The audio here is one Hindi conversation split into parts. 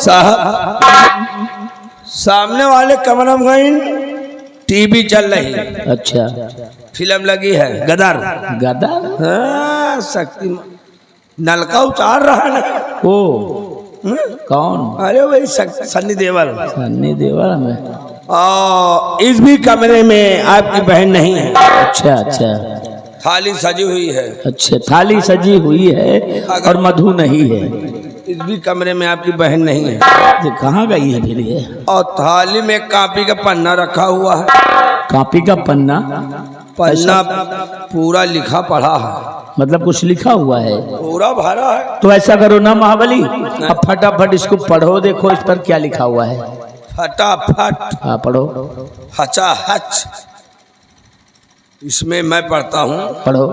साहब सामने वाले कमरा में गई टीवी चल रही है। अच्छा फिल्म लगी है गदर। गदर? हाँ, शक्तिमान नलका उतार रहा है। ओ कौन? अरे वही सन्नी देओल। सन्नी देओल में? इस भी कमरे में आपकी बहन नहीं है। अच्छा अच्छा, थाली सजी हुई है। अच्छा थाली सजी हुई है और मधु नहीं है। इस भी कमरे में आपकी बहन नहीं है। ये कहाँ गई है फिर ये? और थाली में कापी का पन्ना रखा हुआ है। कापी का पन्ना? पन्ना पूरा लिखा पढ़ा है। मतलब कुछ लिखा हुआ है? पूरा भरा है। तो ऐसा करो ना महाबली, अब फटाफट इसको पढ़ो, देखो इस पर क्या लिखा हुआ है। फटाफट? हाँ पढ़ो। हचा हच इसमें मैं पढ़ता हूँ। पढ़ो।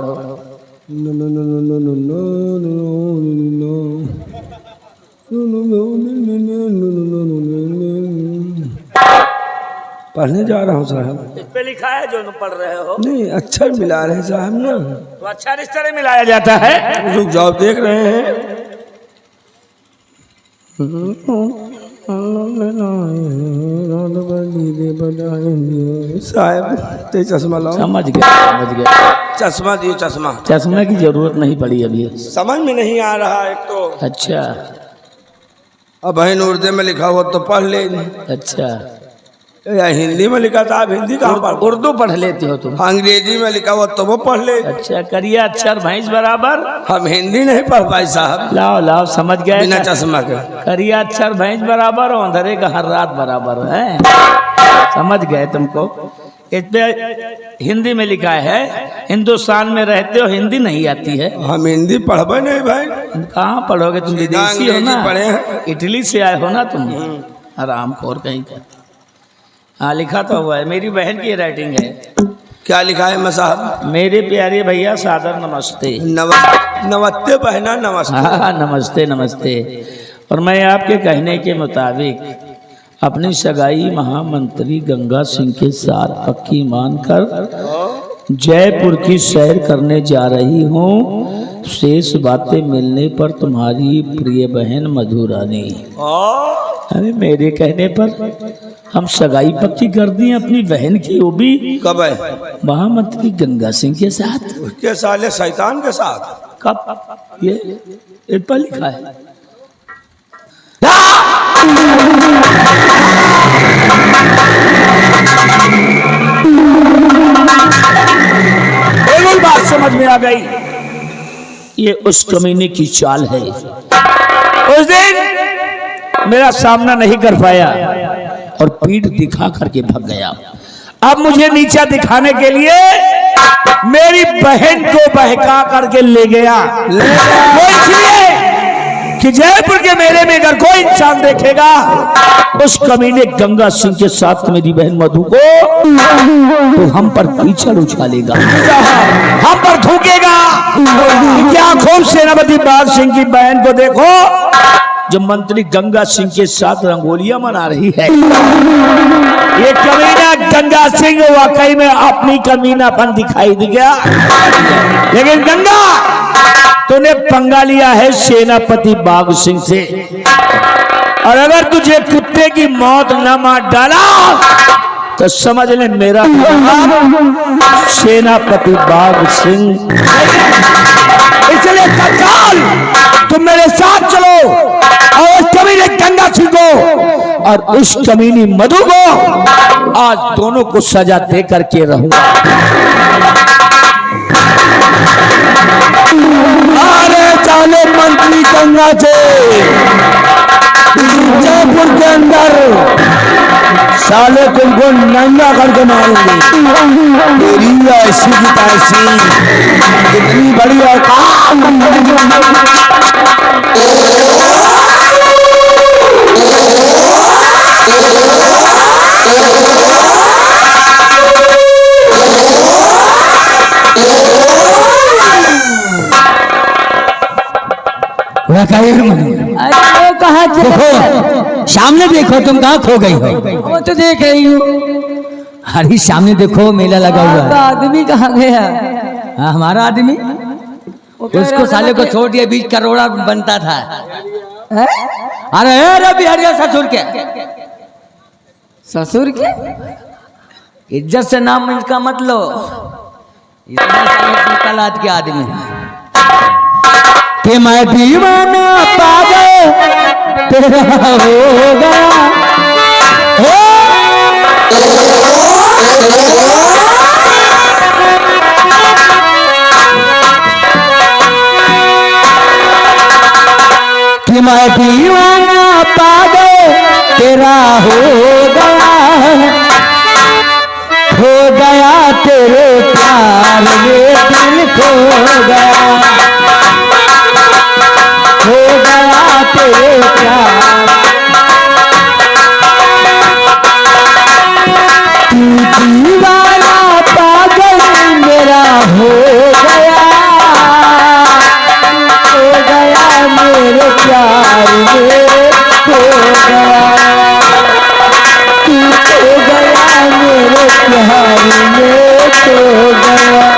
पढ़ने जा रहा हूँ साहब। इस पे लिखा है जो तुम पढ़ रहे हो? नहीं, अक्षर मिला रहे साहब ना। तो अच्छा इस तरह मिलाया जाता है। रुक जाओ, देख रहे हैं। साहब ते चश्मा लाओ। समझ गया। चश्मा दियो चश्मा। चश्मे की जरूरत नहीं पड़ी अभी। समझ में नहीं आ रहा एक तो। अच्छा। अब बहन उर्दू में लिखा हुआ तो पढ़ ले। अच्छा या हिंदी में लिखा था, आप हिंदी कहाँ पढ़? उर्दू पढ़ लेते हो तुम? अंग्रेजी में लिखा हुआ तो वो पढ़ ले। अच्छा करिया अक्षर भैंस बराबर। हम हिंदी नहीं पढ़ पाए साहब। लाओ लाओ, समझ गए। बिना चश्मा के करिया अक्षर भैंस बराबर और अंधेरे का हर रात बराबर है। समझ गए तुमको। इस पे हिंदी में लिखा है, हिंदुस्तान में रहते हो हिंदी नहीं आती है? हम हिंदी पढ़बे नहीं भाई। कहाँ पढ़ोगे तुम? विदेशी हो ना, पढ़े हैं। इटली से आए हो ना तुम। आराम खोर कहीं का। हाँ लिखा तो हुआ है, मेरी बहन की राइटिंग है। क्या लिखा है मैं साहब? मेरे प्यारे भैया सादर नमस्ते। नमस्ते बहना, नमस्ते। हाँ नमस्ते नमस्ते। और मैं आपके कहने के मुताबिक अपनी सगाई महामंत्री गंगा सिंह के साथ पक्की मानकर जयपुर की सैर करने जा रही हूँ। शेष बातें मिलने पर तुम्हारी प्रिय बहन मधु रानी। अरे मेरे कहने पर हम सगाई पक्की कर दी अपनी बहन की, वो भी कब है? महामंत्री गंगा सिंह के साथ। उसके साले शैतान के साथ? कब? ये इस पर लिखा है। बात समझ में आ गई। ये उस कमीने की चाल है। उस दिन मेरा सामना नहीं कर पाया और पीठ दिखा करके भाग गया। अब मुझे नीचा दिखाने के लिए मेरी बहन को बहका करके ले गया। वो इसलिए कि जयपुर के मेले में अगर कोई इंसान देखेगा उस कमीने गंगा सिंह के साथ मेरी बहन मधु को, तो हम पर कीचड़ उछालेगा, हम पर थूकेगा। क्या खूब सेनापति बाघ सिंह की बहन को देखो जो मंत्री गंगा सिंह के साथ रंगोलियां मना रही है। ये कमीना गंगा सिंह वाकई में अपनी कमीनापन दिखाई दे गया। लेकिन गंगा तूने पंगा लिया है सेनापति बाघ सिंह से, और अगर तुझे कुत्ते की मौत न मार डाला तो समझ ले मेरा सेनापति बाघ सिंह। इसलिए तत्काल तुम मेरे साथ चलो और उस कमीने गंगा सिंह को और उस कमीनी मधु को आज दोनों को सजा दे करके रहूंगा। अरे चाले मंत्री गंगा से जयपुर के अंदर साले तुमको नंगा करके मारेंगे। तेरी ऐसी की तैसी इतनी बड़ी औकात। अरे कहाँ देखो सामने देखो, तुम कहाँ खो गई हो? वो तो देख रही हूँ। अरे सामने देखो मेला लगा हुआ है। आदमी कहाँ गया? हाँ, हमारा आदमी उसको साले को छोड़ दिया, 20 करोड़ बनता था। अरे अरे बिहारिया ससुर के ससुर के इज्जत से नाम इसका मत लो, कलात के आदमी कि मैं दीवाना पागल तेरा हो गया कि मैं दीवाना पागल तेरा हो गया तेरे प्यार में दिल खो गया तेरे प्यार तू दीवाना पागल मेरा हो गया मेरे प्यार में खो गया तू खो गया मेरे प्यार में खो गया।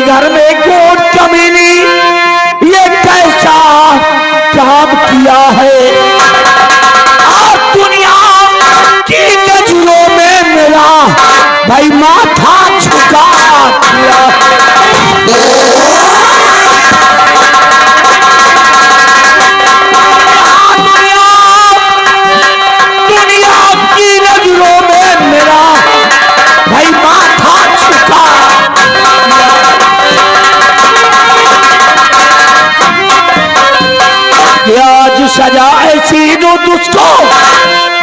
घर में गोट कमीनी ये कैसा काम किया है और दुनिया की नजरों में मेरा भाई माथा झुका दिया। दुनिया की नजरों में मेरा भाई माथा झुका आज सजा ऐसी जो तुझको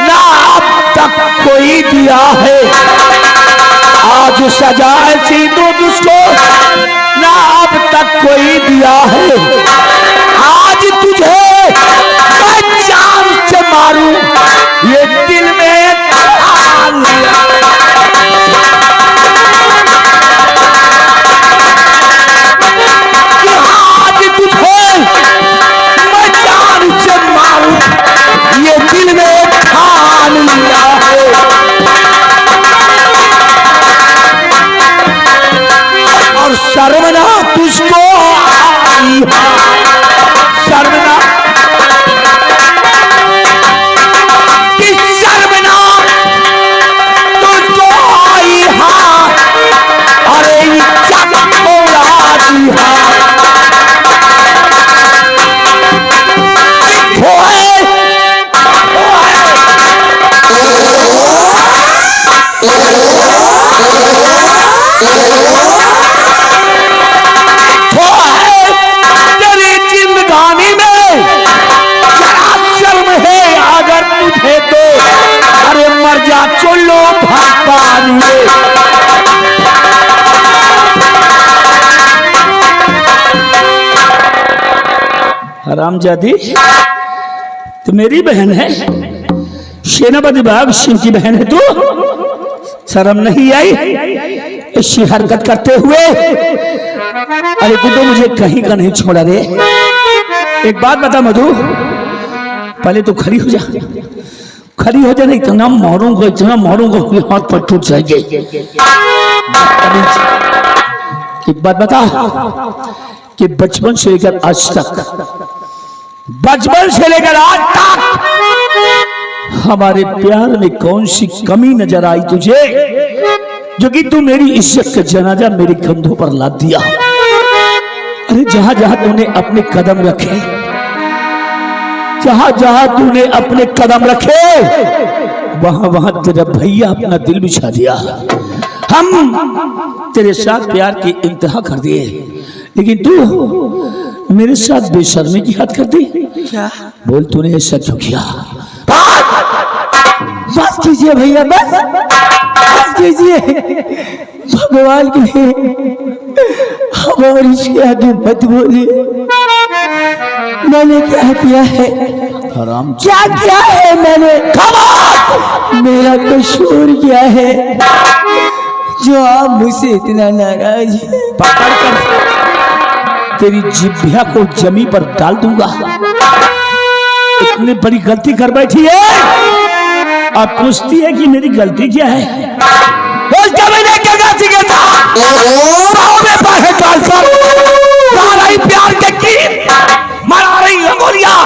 ना अब तक कोई दिया है। आज सजा ऐसी जो तुझको ना अब तक कोई दिया है। आज तुझे मैं तुझको आई है शर्मना कि शर्मना तुझको आई है अरे इज्जत उड़ा दी है तेरी जिंदगानी में जरा शर्म है अगर मुझे तो अरे मर जा चलो भगवान हरामजादी तो मेरी बहन है सेनापति बाग सिंह की बहन है तू शर्म नहीं आई ऐसी हरकत करते हुए अरे तू तो मुझे कहीं का नहीं छोड़ा रे एक बात बता मधु पहले तो खड़ी हो जा नहीं इतना मारूंगा हाथ पर टूट जाएंगे एक बात बता कि बचपन से लेकर आज तक हमारे प्यार में कौन सी कमी नजर आई तुझे जो कि तू मेरी इज्जत का जनाजा मेरे कंधों पर लाद दिया अरे जहां जहां तूने अपने कदम रखे वहां वहां तेरा भैया अपना दिल बिछा दिया हम तेरे साथ प्यार की इंतहा कर दिए लेकिन तू मेरे साथ बेशर्मी की हद कर दी क्या बोल तूने ऐसा क्यों किया बस कीजिए भैया बस कीजिए भगवान के लिए हमारी इसके आगे मत बोलिए मैंने क्या किया है हराम क्या किया है मैंने मेरा कसूर क्या है जो आप मुझसे इतना नाराज हैं पकड़ कर तेरी जिभ्या को जमी पर डाल दूंगा इतनी बड़ी गलती कर बैठी है अब पूछती है कि मेरी गलती क्या है उस जमीने क्या गलती के था में बाहर डालकर रही प्यार के की मरा रही अंगुलियां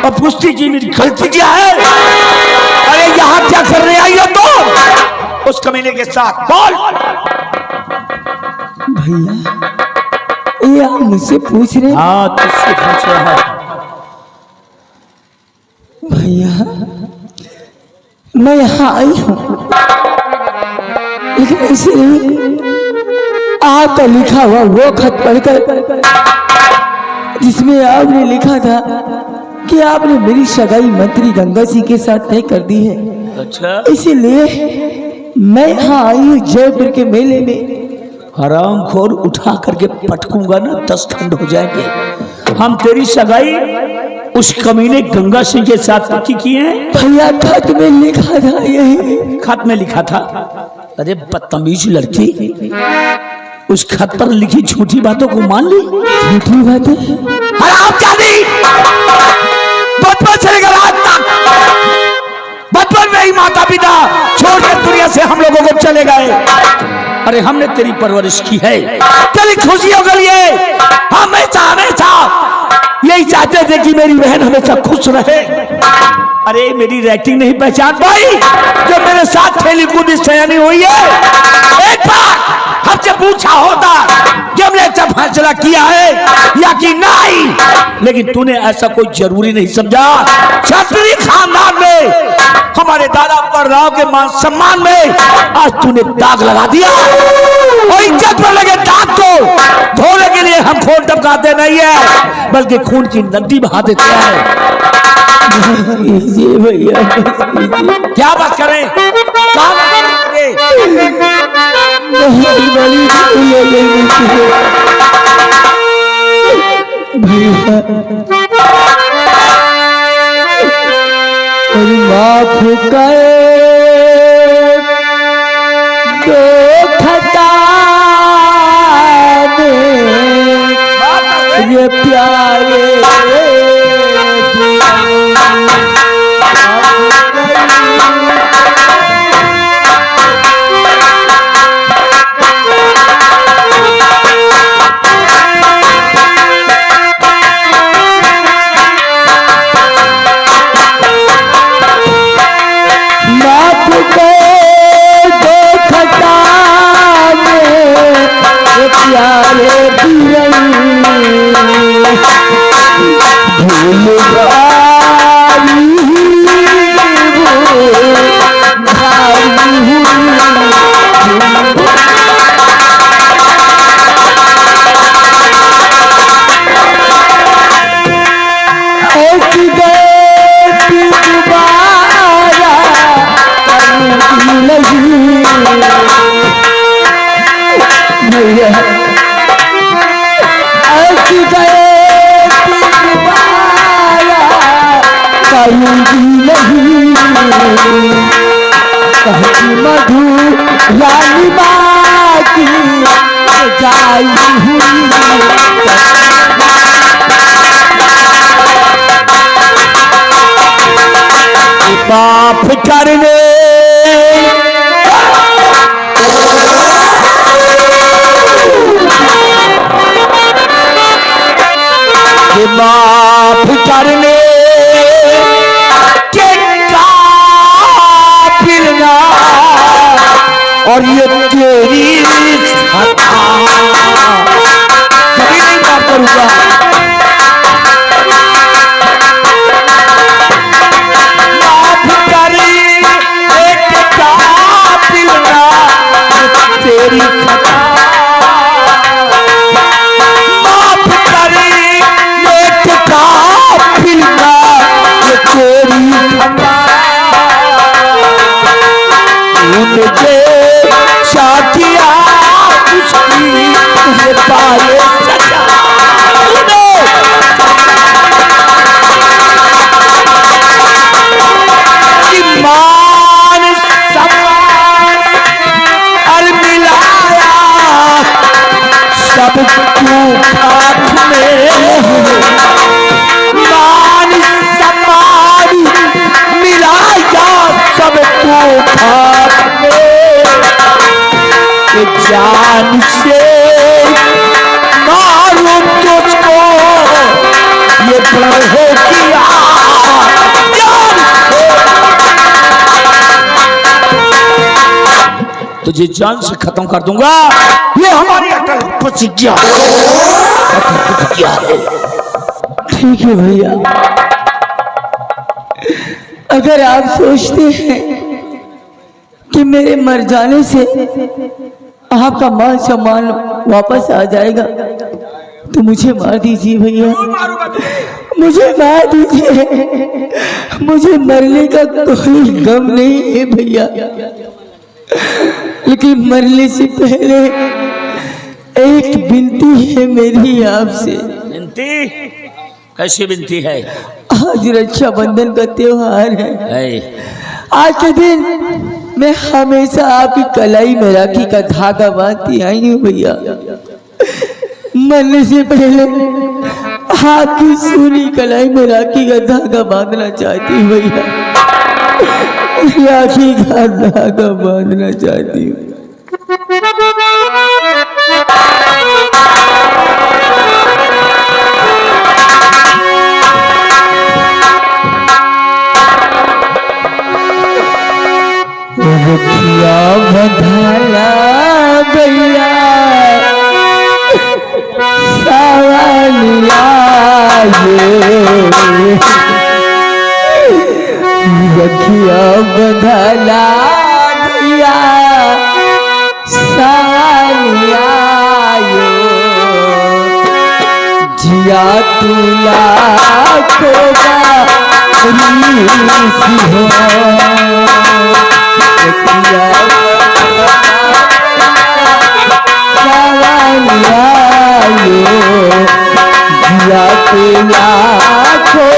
और पूछती कि मेरी गलती क्या है अरे यहाँ क्या करने आई हो तो उस कमीने के साथ बोल भैया ये आप मुझसे पूछ रहे हाँ तुझसे पूछ रहा है भैया मैं यहाँ आई हूँ लेकिन ऐसे नहीं आपका लिखा हुआ वो खत पढ़कर जिसमें आपने लिखा था कि आपने मेरी सगाई मंत्री गंगा सिंह के साथ तय कर दी है अच्छा इसीलिए मैं यहाँ आई हूँ जयपुर के मेले में हराम खोर उठा करके पटकूंगा ना 10 खंड हो जाएंगे हम तेरी सगाई उस कमीने गंगा सिंह के साथ पक्की किए हैं भैया खत में लिखा था यही खत में लिखा था अरे बदतमीज लड़की उस खत पर लिखी झूठी बातों को मान ली झूठी बातें हरामजादी बचपन से लेकर आज तक बचपन में ही माता पिता छोड़कर दुनिया से हम लोगों को चले गए अरे हमने तेरी परवरिश की है तेरी खुशियों के लिए हमेशा यही चाहते थे कि मेरी बहन हमेशा खुश रहे अरे मेरी रेटिंग नहीं पहचान पाई जो मेरे साथ खेली कूदी सयानी हुई है एक बार हमसे पूछा होता कि हमने अच्छा फैसला किया है या कि नहीं लेकिन तूने ऐसा कोई जरूरी नहीं समझा क्षत्रिय खानदान में हमारे दादा परराव के मान सम्मान में आज तूने दाग लगा दिया और इज्जत पर लगे दाग को धोने के लिए हम खून टपकाते नहीं है बल्कि खून की नदी बहा देते हैं भैया क्या बात करें माफ कर दो खता दे ये प्यारे भूल भारी मधु रानी बाकी जाई हुई माफ करने माफ करने के काबिल ना और ये तेरी खता कभी नहीं माफ करूंगा। माफ करी एक काबिल ना तेरी खता, माफ करी एक काबिल ना तेरी खता। मुझे साथिया उसकी ये पाए सजा ईमान सम्मान और मिलाया सब तू खाक में। मान सम्मान मिलाया सब तू खाक में। जान से मारूं तुझको ये प्रण हो किया, जान से तुझे जान से खत्म कर दूंगा। ये हमारी अटल प्रतिज्ञा है। ठीक है भैया, अगर आप सोचते हैं कि मेरे मर जाने से आपका मान सम्मान वापस आ जाएगा तो मुझे मार दीजिए भैया, मुझे मार दीजिए। मुझे मरने का कोई गम नहीं है भैया, लेकिन मरने से पहले एक विनती है मेरी आपसे। विनती? कैसी विनती है? आज रक्षाबंधन का त्योहार है। आज के दिन मैं हमेशा आपकी कलाई में राखी का धागा बांधती आई हूँ भैया। मरने से पहले आपकी सूनी कलाई में राखी का धागा बांधना चाहती हूँ भैया, राखी का धागा बांधना चाहती हूँ। रखिया बंधाला भैया सावनिया ये, रखिया बंधाला भैया सावनिया यो, जिया तुला कोगा रीसी हो। जिया के लाखों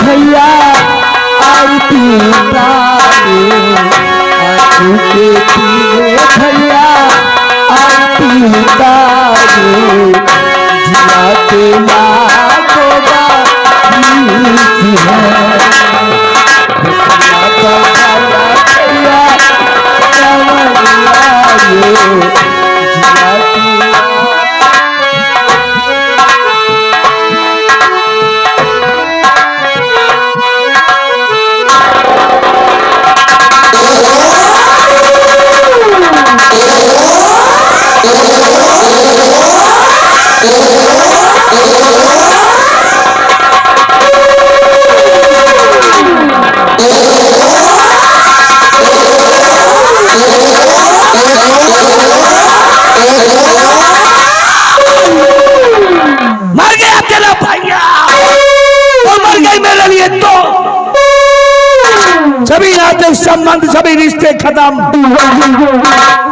भैया आरती उतारे, आंसू के पीले भैया आरती उतारे, जिलाते लाखों बारीक है, भैया भैया मर गया तेरा भैया, वो मर गई मेरे लिए तो सभी नाते संबंध सभी रिश्ते खत्म।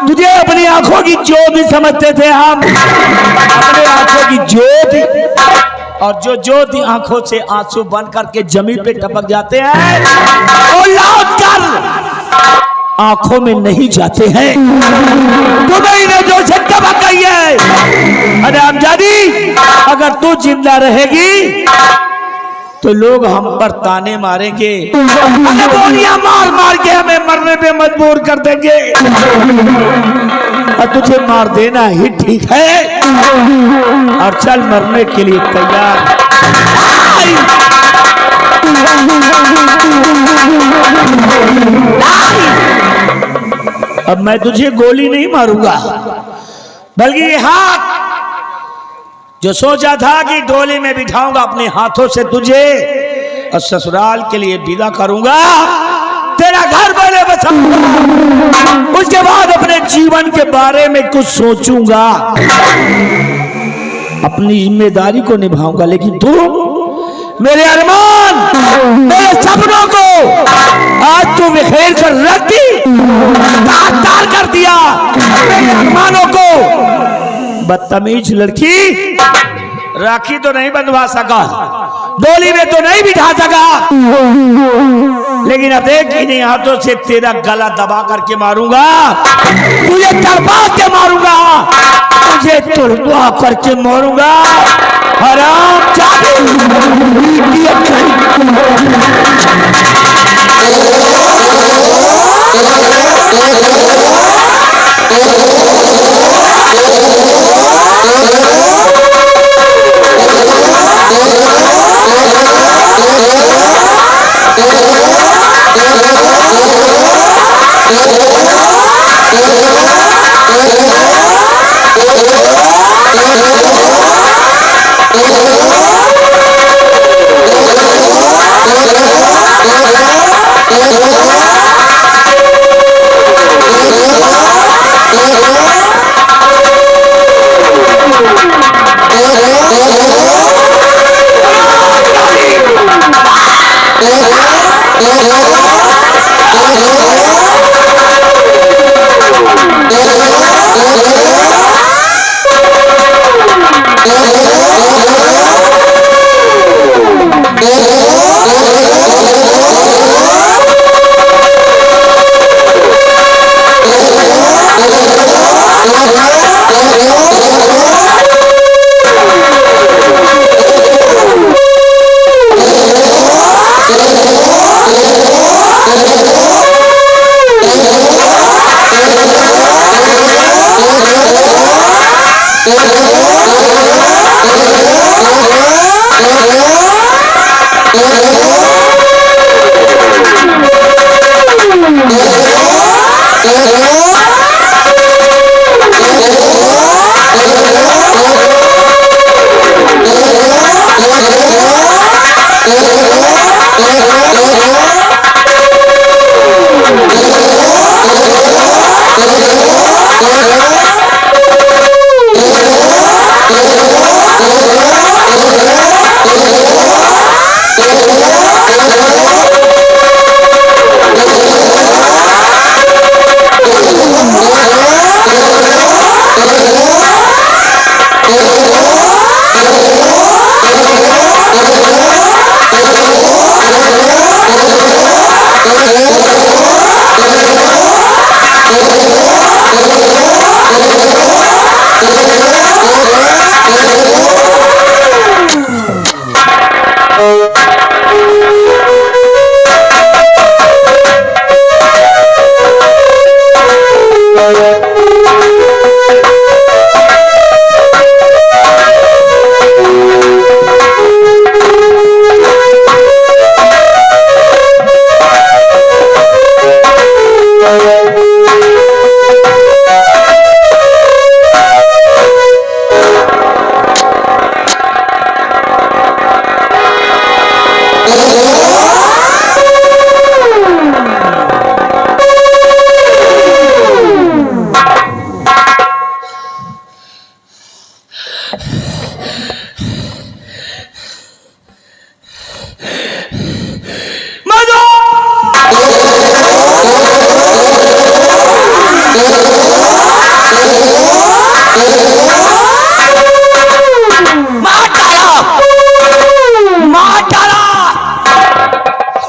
तुझे अपनी आंखों की ज्योति समझते थे हम, अपने आंखों की ज्योति, और जो ज्योति आंखों से आंसू बन करके जमीन पे टपक जाते हैं वो लौट कर आंखों में नहीं जाते हैं। तुम्हें ने जो से टपक गई है, अरे अमजादी अगर तू जिंदा रहेगी तो लोग हम पर ताने मारेंगे, गोलियां मार मार के हमें मरने पे मजबूर कर देंगे, और तुझे मार देना ही ठीक है। और चल मरने के लिए तैयार। अब मैं तुझे गोली नहीं मारूंगा, बल्कि ये हाथ जो सोचा था कि डोली में बिठाऊंगा अपने हाथों से तुझे और ससुराल के लिए विदा करूंगा, तेरा घर पहले बसाऊंगा, उसके बाद अपने जीवन के बारे में कुछ सोचूंगा, अपनी जिम्मेदारी को निभाऊंगा। लेकिन तू मेरे अरमान, मेरे सपनों को आज तू बिखेर कर रख दी, तार कर दिया मेरे अरमानों को। बदतमीज लड़की, राखी तो नहीं बंधवा सका, डोली में तो नहीं बिठा सका, लेकिन अब देख इन्हीं हाथों से तेरा गला दबा करके मारूंगा, तुझे तड़पा के मारूंगा, तुझे तड़पा करके मारूंगा। हराम जादी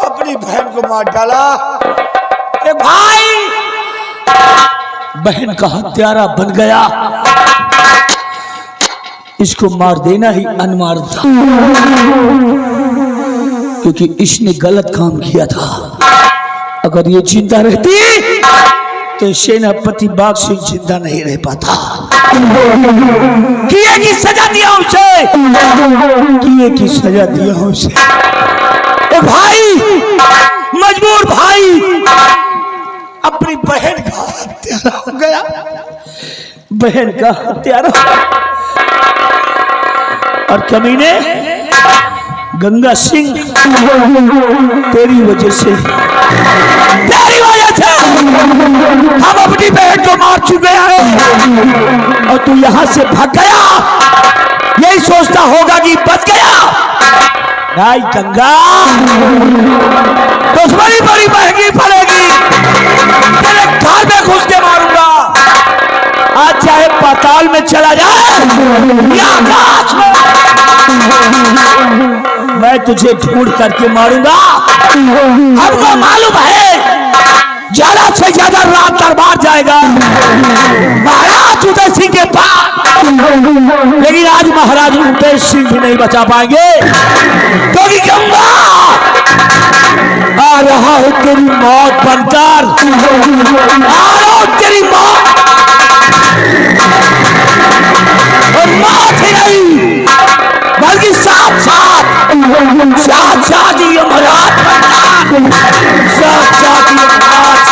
अपनी बहन को मार डाला। ए भाई, बहन का हत्यारा बन गया, इसको मार देना ही अनिवार्य था, क्योंकि इसने गलत काम किया था। अगर ये जिंदा रहती तो सेनापति बाघ सिंह जिंदा नहीं रह पाता। किए की सजा दिया उसे, किए की सजा दिया उसे। ए भाई, मजबूर भाई, अपनी बहन का हत्यारा हो गया, बहन का हत्यारा। और कमीने गंगा सिंह, तेरी वजह से हम अपनी बहन को मार चुके हैं और तू यहां से भाग गया, यही सोचता होगा कि बच गया। नहीं गंगा, दुश्मनी बड़ी महंगी पड़ेगी, तेरे घर में घुस के मारूंगा। आज चाहे पाताल में चला जाए या आकाश में, मैं तुझे ढूंढ करके मारूंगा। हमको मालूम है ज्यादा से ज्यादा रात दरबार जाएगा महाराज उदय सिंह के पास, लेकिन आज महाराज उदय सिंह भी नहीं बचा पाएंगे, क्योंकि गंगा आ रहा है तेरी मौत बनकर, आ रहा हूं तेरी मौत। और मौत ही नहीं बल्कि साथ साथ ये महाराज बनकर, साथ साथ ये महाराज।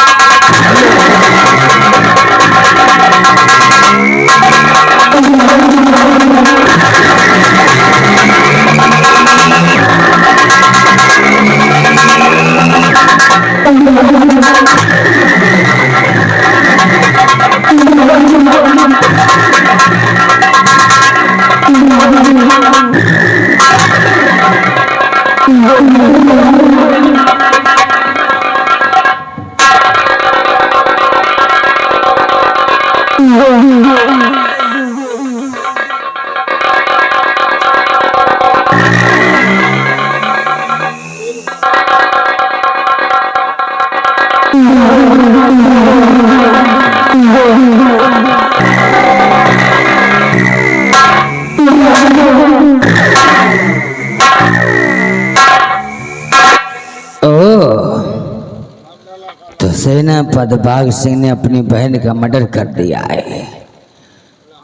तो सेनापति बाघ सिंह ने अपनी बहन का मर्डर कर दिया है।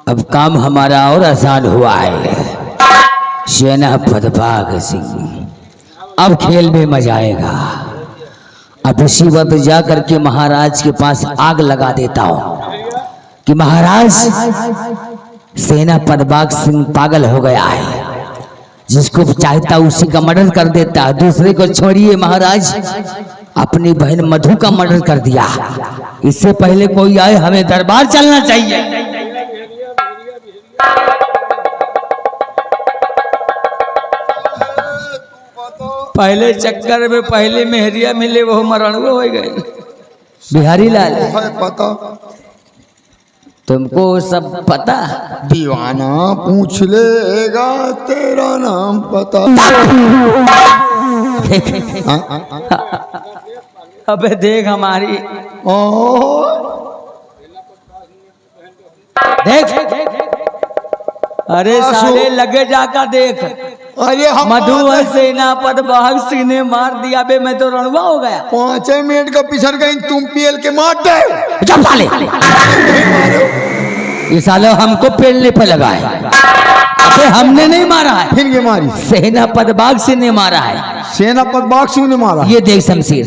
अब काम हमारा और आसान हुआ है। सेनापति बाघ सिंह, अब खेल में मजा आएगा। अब इसी वक्त जा करके महाराज के पास आग लगा देता हूं कि महाराज, सेनापति बाघ सिंह पागल हो गया है, जिसको चाहता उसी का मर्डर कर देता है। दूसरे को छोड़िए महाराज, अपनी बहन मधु का मर्डर कर दिया। इससे पहले कोई आए, हमें दरबार चलना चाहिए। पहले चक्कर में पहले मेहरिया मिले, वो मरणुआ हो गए। बिहारी लाल, पता तुमको सब पता? दीवाना पूछ लेगा तेरा नाम पता। अबे देख हमारी, देख, अरे साले लगे जाकर देख। अरे हम मधु सेनापति बाघ सिंह ने मार दिया बे, मैं तो रणवा हो गया। 5 मिनट का पिछड़ गई, तुम पीएल के मार दे। जब साले ये साले हमको पेलने पे लगा है। अबे हमने नहीं मारा है, फिर ये मारी सेनापति बाघ सिंह ने मारा है। सेनापति बाघ सिंह ने मारा। ये देख शमशीर,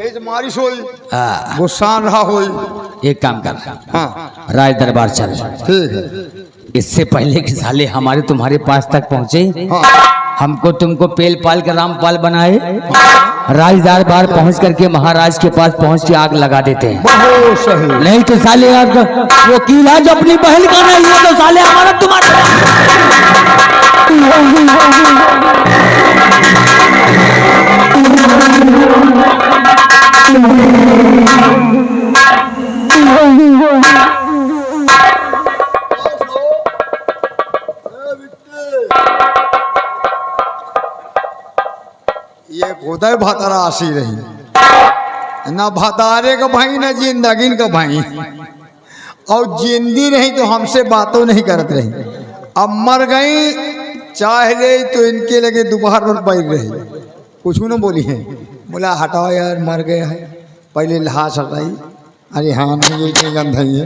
ये मारी सोई हाँ। गुस्सा रहा होई। एक काम कर, हाँ राज दरबार चल। ठीक है। इससे पहले कि साले हमारे तुम्हारे पास तक पहुंचे, हाँ हमको तुमको पेल पाल के रामपाल बनाए, राजदार बार पहुंच करके महाराज के पास पहुंच के आग लगा देते हैं। बहुत सही। नहीं तो साले आप वकील आज अपनी बहन का नहीं है तो साले हमारा तुम्हारा। ये खुदा भातारा आसी रही ना, भातारे का भाई ना जिंदगी का भाई, और जिंदी रही तो हमसे बातों नहीं करत रही। अब मर गई चाहे रही तो इनके लगे दोपहर पर बैठ रही, कुछ न बोली है। बोला हटाओ यार मर गया है, पहले लाश हटाई। अरे हाँ नहीं ये गंधाई है।